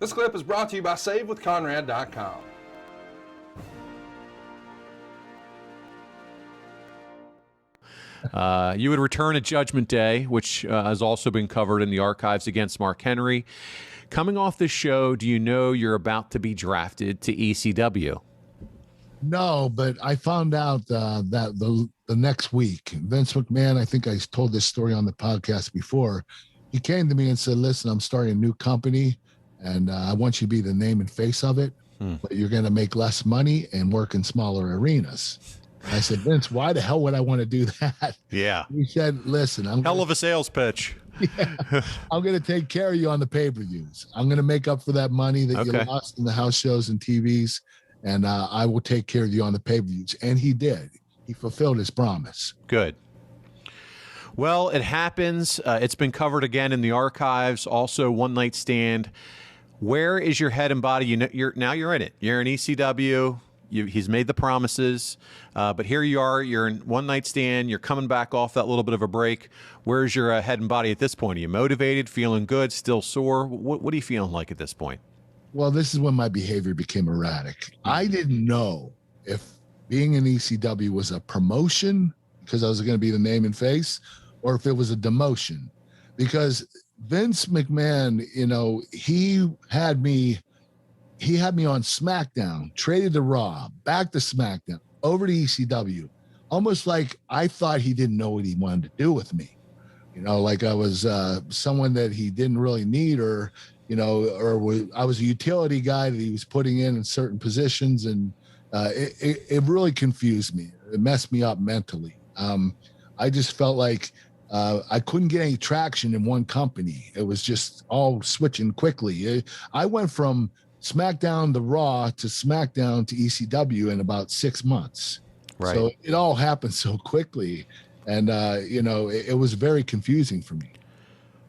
This clip is brought to you by SaveWithConrad.com. You would return at Judgment Day, which has also been covered in the archives against Mark Henry. Coming off this show, do you know you're about to be drafted to ECW? No, but I found out that the next week, Vince McMahon, I think I told this story on the podcast before, he came to me and said, listen, I'm starting a new company, and I want you to be the name and face of it, but you're going to make less money and work in smaller arenas. I said, Vince, why the hell would I want to do that? Yeah. He said, listen, Hell of a sales pitch. I'm going to take care of you on the pay-per-views. I'm going to make up for that money that you lost in the house shows and TVs, and I will take care of you on the pay-per-views. And he did. He fulfilled his promise. Good. Well, it happens. It's been covered again in the archives. Also, One Night Stand. Where is your head and body? You're in it. You're in ECW. He's made the promises, but here you are. You're in One Night Stand. You're coming back off that little bit of a break. Where's your head and body at this point? Are you motivated, feeling good, still sore? What are you feeling like at this point? Well, this is when my behavior became erratic. I didn't know if being in ECW was a promotion because I was going to be the name and face, or if it was a demotion. Because Vince McMahon, he had me on SmackDown, traded to Raw, back to SmackDown, over to ECW, almost like I thought he didn't know what he wanted to do with me. Like I was someone that he didn't really need, or I was a utility guy that he was putting in certain positions, and it really confused me. It messed me up mentally. I just felt like I couldn't get any traction in one company. It was just all switching quickly. I went from SmackDown to Raw to SmackDown to ECW in about 6 months. Right. So it all happened so quickly. And, it was very confusing for me.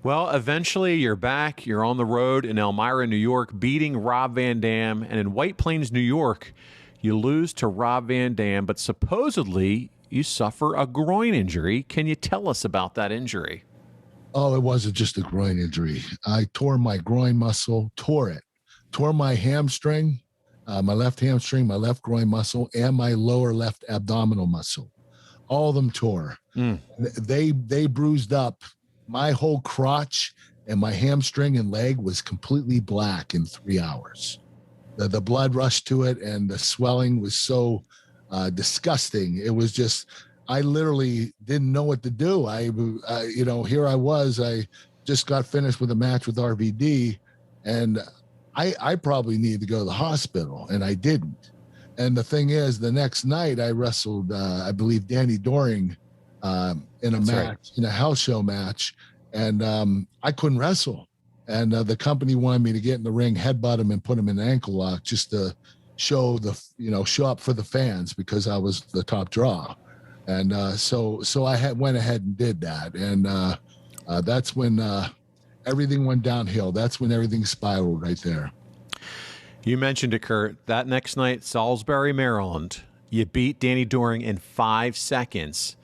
Well, eventually you're back. You're on the road in Elmira, New York, beating Rob Van Dam. And in White Plains, New York, you lose to Rob Van Dam, but supposedly you suffer a groin injury. Can you tell us about that injury? Oh, it wasn't just a groin injury. I tore my groin muscle, tore my hamstring, my left hamstring, my left groin muscle, and my lower left abdominal muscle. All of them tore. They bruised up. My whole crotch and my hamstring and leg was completely black in 3 hours. The blood rushed to it, and the swelling was so disgusting. It was just, I literally didn't know what to do. Here I was. I just got finished with a match with RVD, and I probably needed to go to the hospital, and I didn't. And the thing is, the next night I wrestled, I believe, Danny Doring in a match, in a house show match, and I couldn't wrestle. And the company wanted me to get in the ring, headbutt him, and put him in an ankle lock just to show up for the fans, because I was the top draw. And so I went ahead and did that. And that's when everything went downhill. That's when everything spiraled right there. You mentioned it, Kurt. That next night, Salisbury, Maryland, you beat Danny Doring in 5 seconds.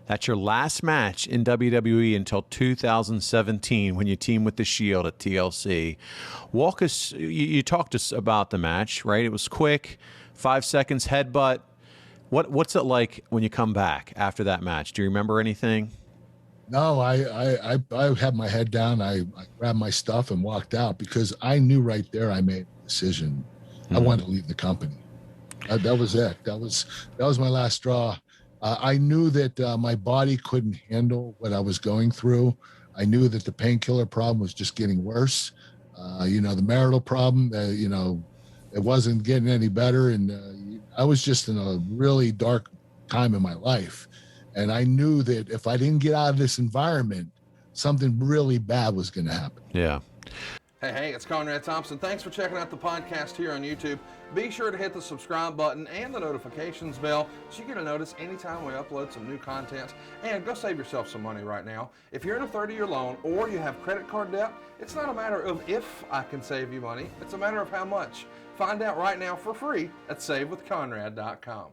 That's your last match in WWE until 2017 when you team with The Shield at TLC. Walk us, you talked to us about the match, right? It was quick, 5 seconds, headbutt. What's it like when you come back after that match? Do you remember anything? No, I had my head down. I grabbed my stuff and walked out, because I knew right there I made a decision. I wanted to leave the company. That was it. That was my last straw. I knew that my body couldn't handle what I was going through. I knew that the painkiller problem was just getting worse. The marital problem, it wasn't getting any better. And I was just in a really dark time in my life. And I knew that if I didn't get out of this environment, something really bad was going to happen. Yeah. Hey, it's Conrad Thompson. Thanks for checking out the podcast here on YouTube. Be sure to hit the subscribe button and the notifications bell so you get a notice anytime we upload some new content. And go save yourself some money right now. If you're in a 30-year loan or you have credit card debt, it's not a matter of if I can save you money. It's a matter of how much. Find out right now for free at SaveWithConrad.com.